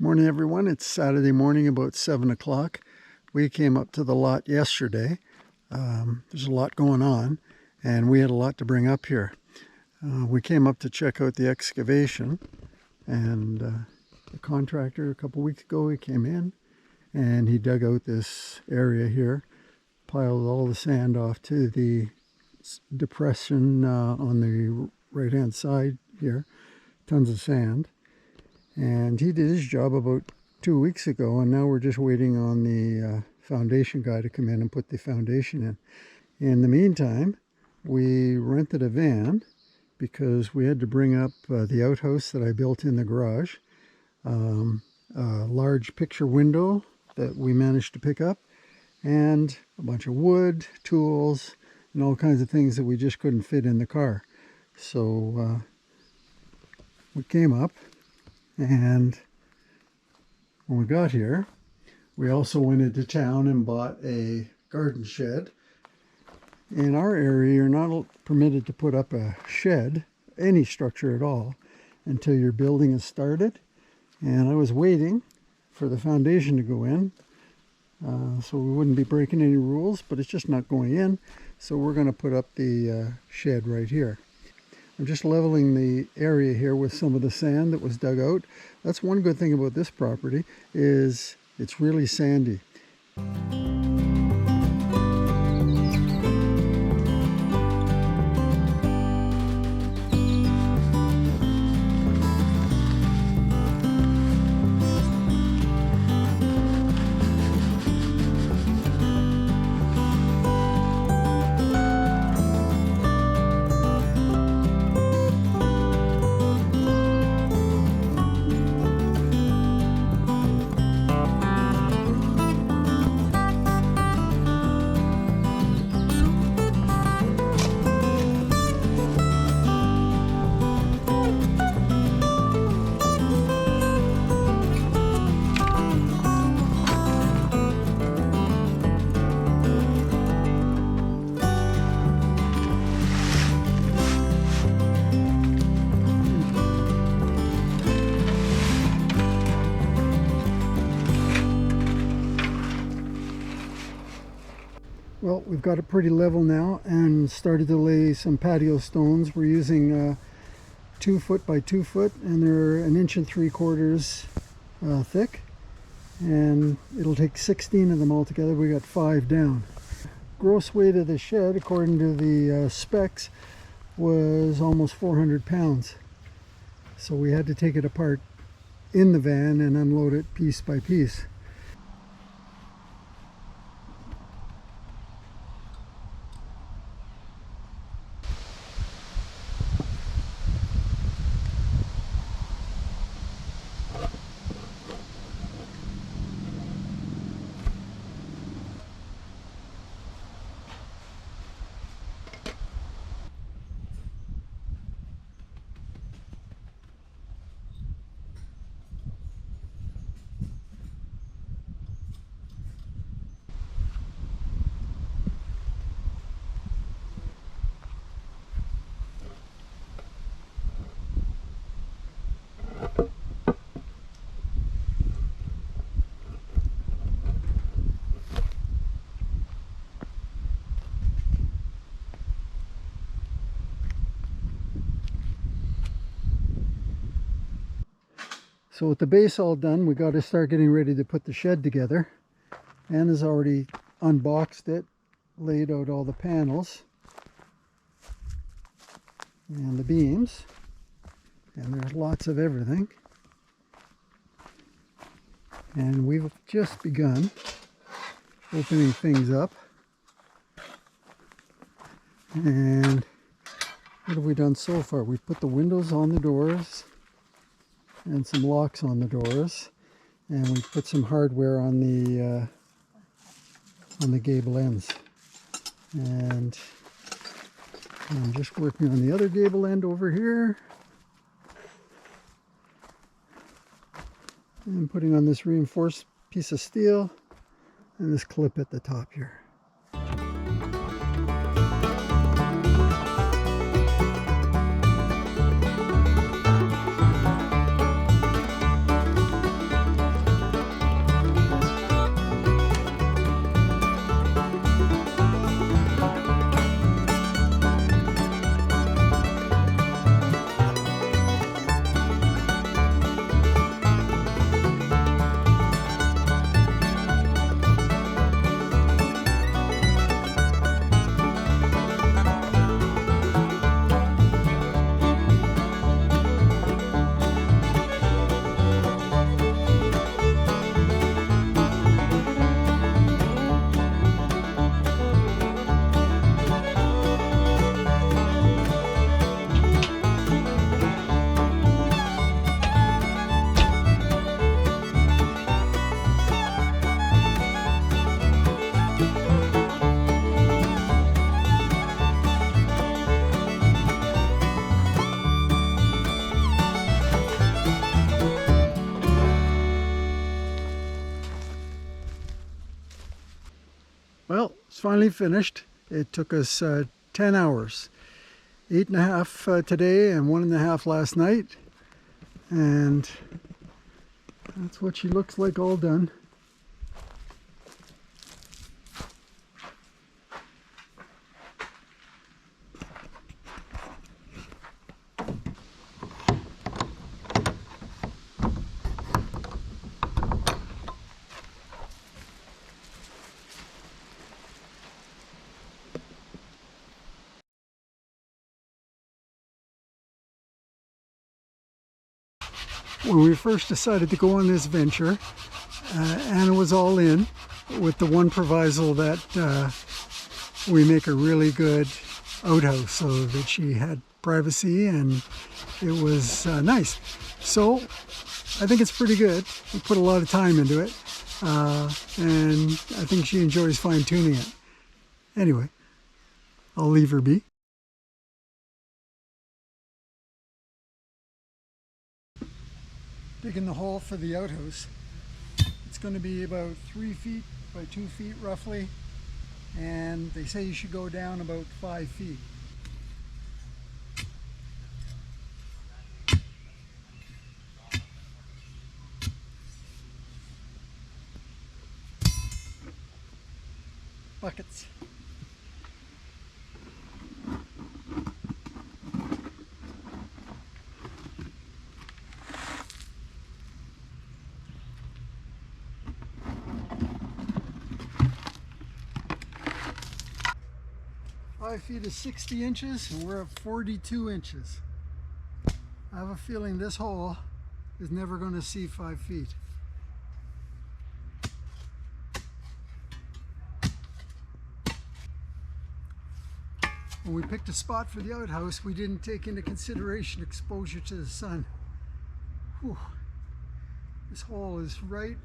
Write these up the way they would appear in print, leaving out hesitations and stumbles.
Morning everyone, it's Saturday morning about 7 o'clock. We came up to the lot yesterday. There's a lot going on and we had a lot to bring up here. We came up to check out the excavation and the contractor a couple weeks ago, he came in and he dug out this area here, piled all the sand off to the depression on the right hand side here, tons of sand. And he did his job about 2 weeks ago, and now we're just waiting on the foundation guy to come in and put the foundation in. In the meantime, we rented a van because we had to bring up the outhouse that I built in the garage. A large picture window that we managed to pick up, and a bunch of wood, tools, and all kinds of things that we just couldn't fit in the car. So we came up. And when we got here, we also went into town and bought a garden shed. In our area, you're not permitted to put up a shed, any structure at all, until your building is started. And I was waiting for the foundation to go in, so we wouldn't be breaking any rules, but it's just not going in. So we're going to put up the shed right here. I'm just leveling the area here with some of the sand that was dug out. That's one good thing about this property, is it's really sandy. Well, we've got it pretty level now and started to lay some patio stones. We're using 2 foot by 2 foot, and they're 1 3/4 thick, and it'll take 16 of them all together. We got 5 down. Gross weight of the shed, according to the specs, was almost 400 pounds. So we had to take it apart in the van and unload it piece by piece. So with the base all done, we got to start getting ready to put the shed together. Anna's already unboxed it, laid out all the panels and the beams, and there's lots of everything. And we've just begun opening things up. And what have we done so far? We've put the windows on the doors and some locks on the doors, and we put some hardware on the gable ends. And I'm just working on the other gable end over here, and putting on this reinforced piece of steel and this clip at the top here. finally finished. It took us 10 hours. 8.5 today and 1.5 last night. And that's what she looks like all done. When we first decided to go on this venture, Anna was all in, with the one proviso that we make a really good outhouse so that she had privacy and it was nice. So I think it's pretty good. We put a lot of time into it, and I think she enjoys fine-tuning it. Anyway, I'll leave her be. Digging the hole for the outhouse. It's going to be about 3 feet by 2 feet roughly, and they say you should go down about 5 feet. Buckets. Five feet is 60 inches, and we're at 42 inches. I have a feeling this hole is never going to see 5 feet. When we picked a spot for the outhouse, we didn't take into consideration exposure to the sun. Whew. This hole is right,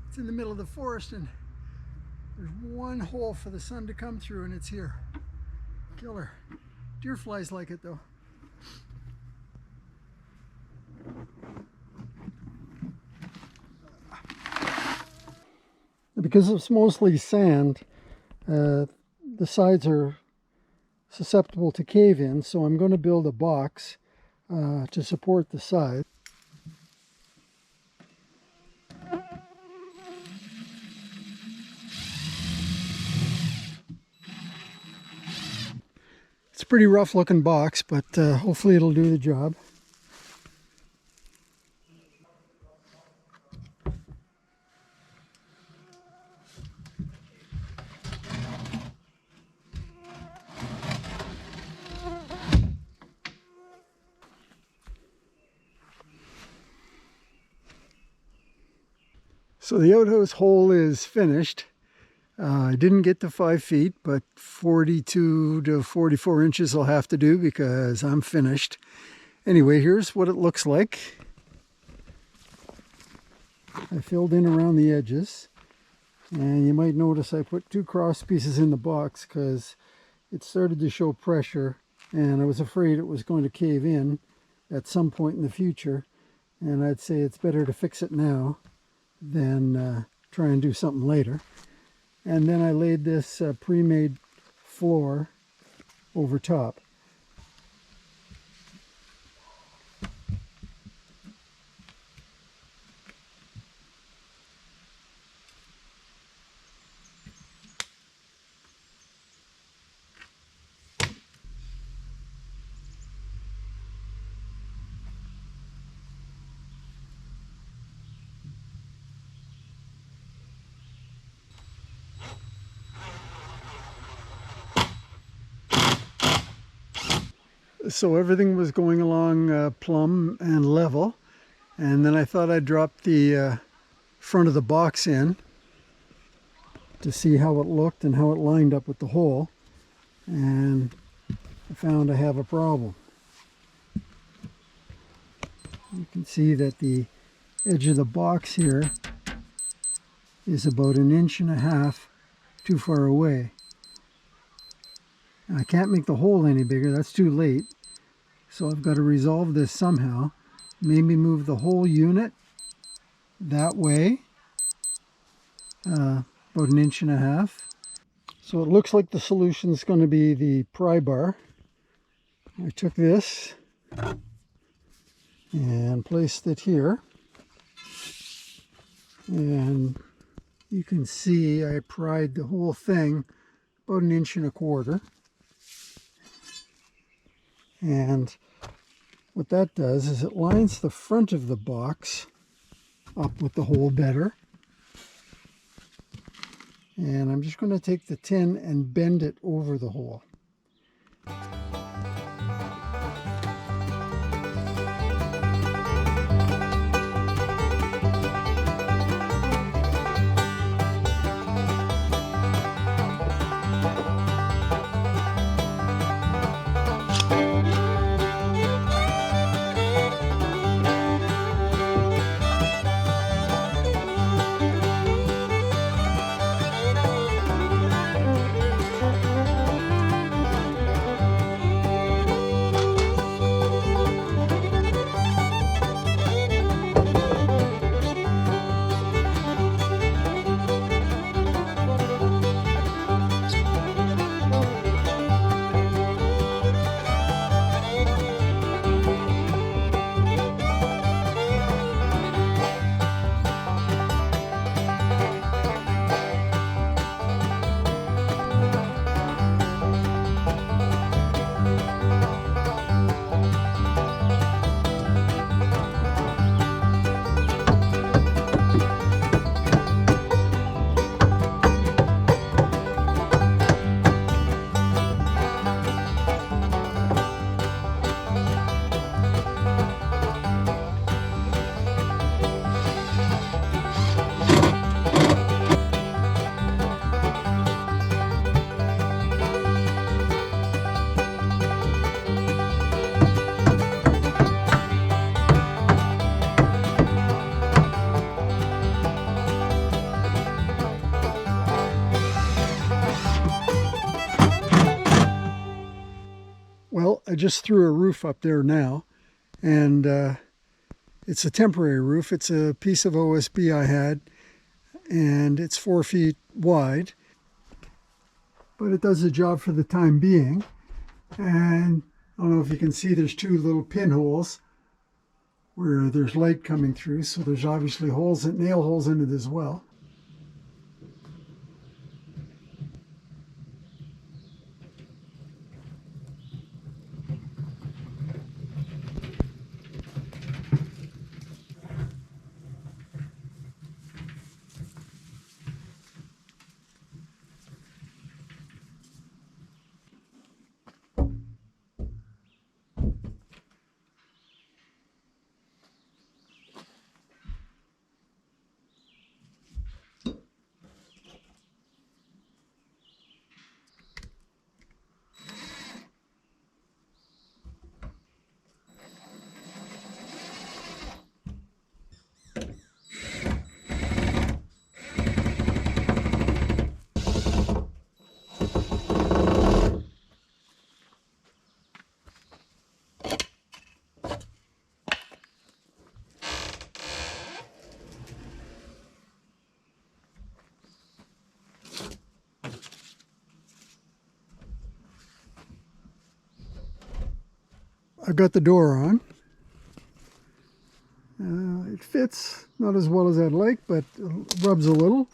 it's in the middle of the forest, and there's one hole for the sun to come through, and it's here. Killer. Deer flies like it though. Because it's mostly sand, the sides are susceptible to cave in, so I'm going to build a box to support the side. It's a pretty rough looking box, but hopefully it'll do the job. So the outhouse hole is finished. I didn't get to 5 feet, but 42 to 44 inches I'll have to do because I'm finished. Anyway, here's what it looks like. I filled in around the edges, and you might notice I put 2 cross pieces in the box because it started to show pressure, and I was afraid it was going to cave in at some point in the future, and I'd say it's better to fix it now than try and do something later. And then I laid this pre-made floor over top. So everything was going along plumb and level, and then I thought I'd drop the front of the box in to see how it looked and how it lined up with the hole, and I found I have a problem. You can see that the edge of the box here is about 1.5 inches too far away. I can't make the hole any bigger, that's too late. So I've got to resolve this somehow. Maybe move the whole unit that way, about 1.5 inches. So it looks like the solution is going to be the pry bar. I took this and placed it here. And you can see I pried the whole thing about 1.25 inches. And what that does is it lines the front of the box up with the hole better. And I'm just going to take the tin and bend it over the hole. Well, I just threw a roof up there now, and it's a temporary roof. It's a piece of OSB I had, and it's 4 feet wide, but it does the job for the time being. And I don't know if you can see, there's 2 little pinholes where there's light coming through, so there's obviously holes, nail holes in it as well. I've got the door on. It fits, not as well as I'd like, but it rubs a little.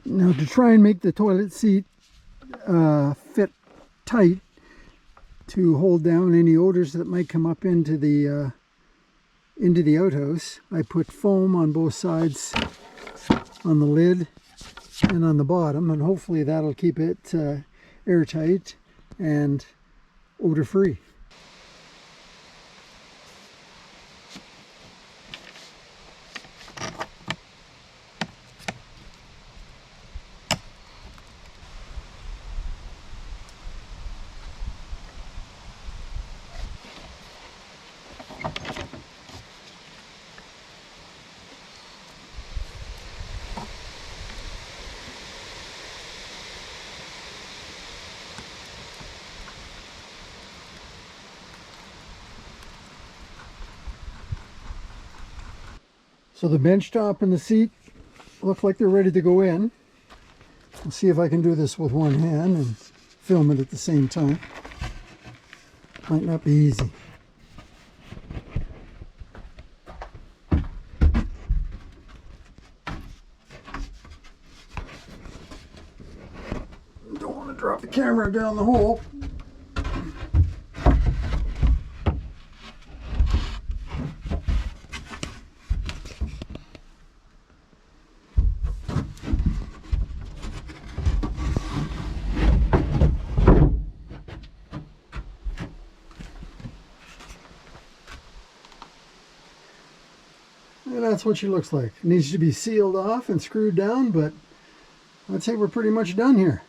Now, to try and make the toilet seat fit tight to hold down any odors that might come up into the outhouse, I put foam on both sides on the lid and on the bottom, and hopefully that'll keep it airtight and odor-free. So the bench top and the seat look like they're ready to go in. I'll see if I can do this with one hand and film it at the same time. Might not be easy. Don't want to drop the camera down the hole. And that's what she looks like. It needs to be sealed off and screwed down, but I'd say we're pretty much done here.